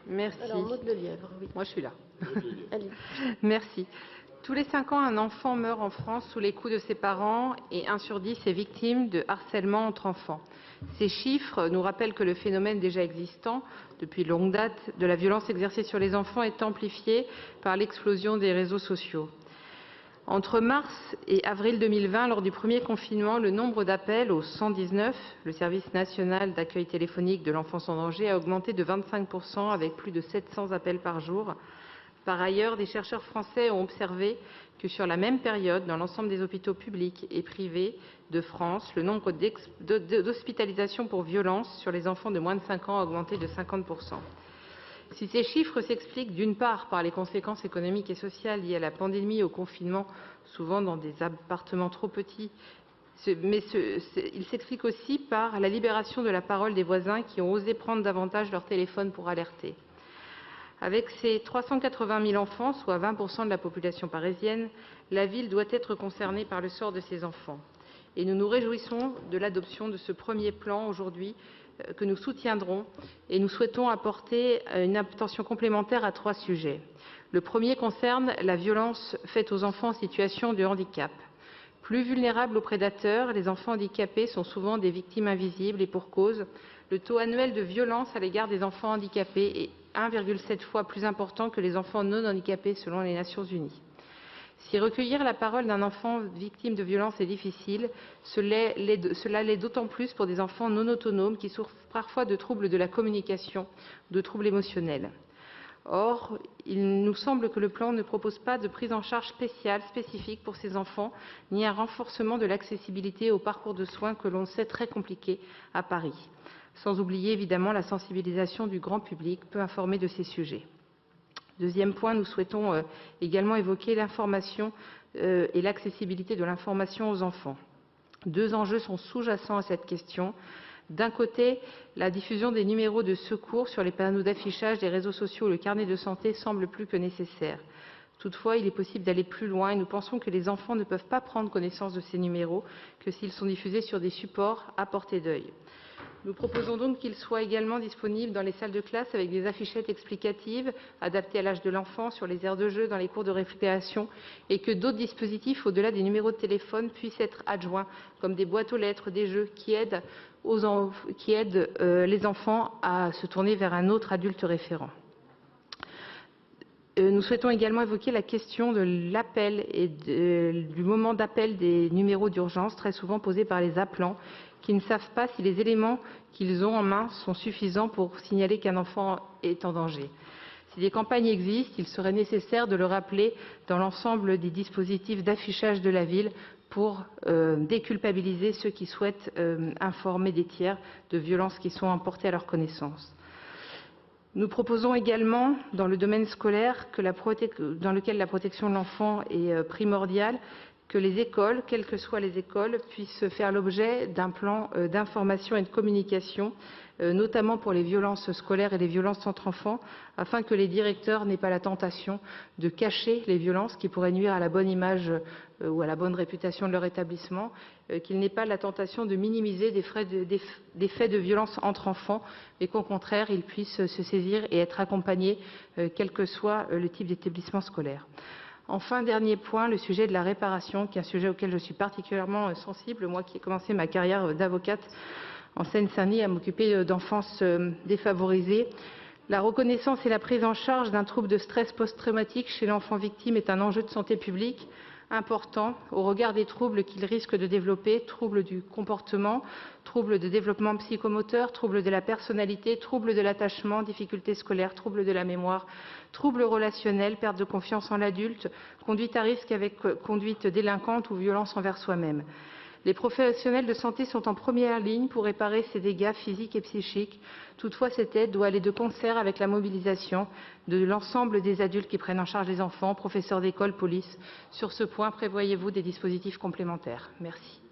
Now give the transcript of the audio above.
Merci. Alors, Maud Lelièvre, oui. Moi, je suis là. Allez. Merci. Tous les 5 ans, un enfant meurt en France sous les coups de ses parents et 1 sur 10 est victime de harcèlement entre enfants. Ces chiffres nous rappellent que le phénomène déjà existant depuis longue date de la violence exercée sur les enfants est amplifié par l'explosion des réseaux sociaux. Entre mars et avril 2020, lors du premier confinement, le nombre d'appels au 119, le service national d'accueil téléphonique de l'enfance en danger, a augmenté de 25% avec plus de 700 appels par jour. Par ailleurs, des chercheurs français ont observé que sur la même période, dans l'ensemble des hôpitaux publics et privés de France, le nombre d'hospitalisations pour violences sur les enfants de moins de 5 ans a augmenté de 50%. Si ces chiffres s'expliquent d'une part par les conséquences économiques et sociales liées à la pandémie et au confinement, souvent dans des appartements trop petits, mais ils s'expliquent aussi par la libération de la parole des voisins qui ont osé prendre davantage leur téléphone pour alerter. Avec ses 380 000 enfants, soit 20% de la population parisienne, la ville doit être concernée par le sort de ces enfants. Et nous nous réjouissons de l'adoption de ce premier plan aujourd'hui que nous soutiendrons et nous souhaitons apporter une attention complémentaire à 3 sujets. Le premier concerne la violence faite aux enfants en situation de handicap. Plus vulnérables aux prédateurs, les enfants handicapés sont souvent des victimes invisibles et pour cause. Le taux annuel de violence à l'égard des enfants handicapés est 1,7 fois plus important que les enfants non handicapés selon les Nations Unies. Si recueillir la parole d'un enfant victime de violence est difficile, cela l'est d'autant plus pour des enfants non autonomes qui souffrent parfois de troubles de la communication, de troubles émotionnels. Or, il nous semble que le plan ne propose pas de prise en charge spécifique pour ces enfants, ni un renforcement de l'accessibilité au parcours de soins que l'on sait très compliqué à Paris. Sans oublier évidemment la sensibilisation du grand public peu informé de ces sujets. Deuxième point, nous souhaitons également évoquer l'information et l'accessibilité de l'information aux enfants. 2 enjeux sont sous-jacents à cette question. D'un côté, la diffusion des numéros de secours sur les panneaux d'affichage des réseaux sociaux ou le carnet de santé semble plus que nécessaire. Toutefois, il est possible d'aller plus loin et nous pensons que les enfants ne peuvent pas prendre connaissance de ces numéros que s'ils sont diffusés sur des supports à portée d'œil. Nous proposons donc qu'ils soient également disponibles dans les salles de classe avec des affichettes explicatives adaptées à l'âge de l'enfant sur les aires de jeu, dans les cours de récréation et que d'autres dispositifs au-delà des numéros de téléphone puissent être adjoints comme des boîtes aux lettres, des jeux qui aident les enfants à se tourner vers un autre adulte référent. Nous souhaitons également évoquer la question de l'appel et du moment d'appel des numéros d'urgence, très souvent posés par les appelants, qui ne savent pas si les éléments qu'ils ont en main sont suffisants pour signaler qu'un enfant est en danger. Si des campagnes existent, il serait nécessaire de le rappeler dans l'ensemble des dispositifs d'affichage de la ville pour déculpabiliser ceux qui souhaitent informer des tiers de violences qui sont portées à leur connaissance. Nous proposons également, dans le domaine scolaire, dans lequel la protection de l'enfant est primordiale, que les écoles, quelles que soient les écoles, puissent faire l'objet d'un plan d'information et de communication, notamment pour les violences scolaires et les violences entre enfants, afin que les directeurs n'aient pas la tentation de cacher les violences qui pourraient nuire à la bonne image ou à la bonne réputation de leur établissement, qu'ils n'aient pas la tentation de minimiser des faits de violence entre enfants, mais qu'au contraire, ils puissent se saisir et être accompagnés, quel que soit le type d'établissement scolaire. Enfin, dernier point, le sujet de la réparation, qui est un sujet auquel je suis particulièrement sensible, moi qui ai commencé ma carrière d'avocate en Seine-Saint-Denis à m'occuper d'enfance défavorisée. La reconnaissance et la prise en charge d'un trouble de stress post-traumatique chez l'enfant victime est un enjeu de santé publique important au regard des troubles qu'il risque de développer, troubles du comportement, troubles de développement psychomoteur, troubles de la personnalité, troubles de l'attachement, difficultés scolaires, troubles de la mémoire, troubles relationnels, perte de confiance en l'adulte, conduite à risque avec conduite délinquante ou violence envers soi-même. Les professionnels de santé sont en première ligne pour réparer ces dégâts physiques et psychiques. Toutefois, cette aide doit aller de concert avec la mobilisation de l'ensemble des adultes qui prennent en charge les enfants, professeurs d'école, police. Sur ce point, prévoyez-vous des dispositifs complémentaires? Merci.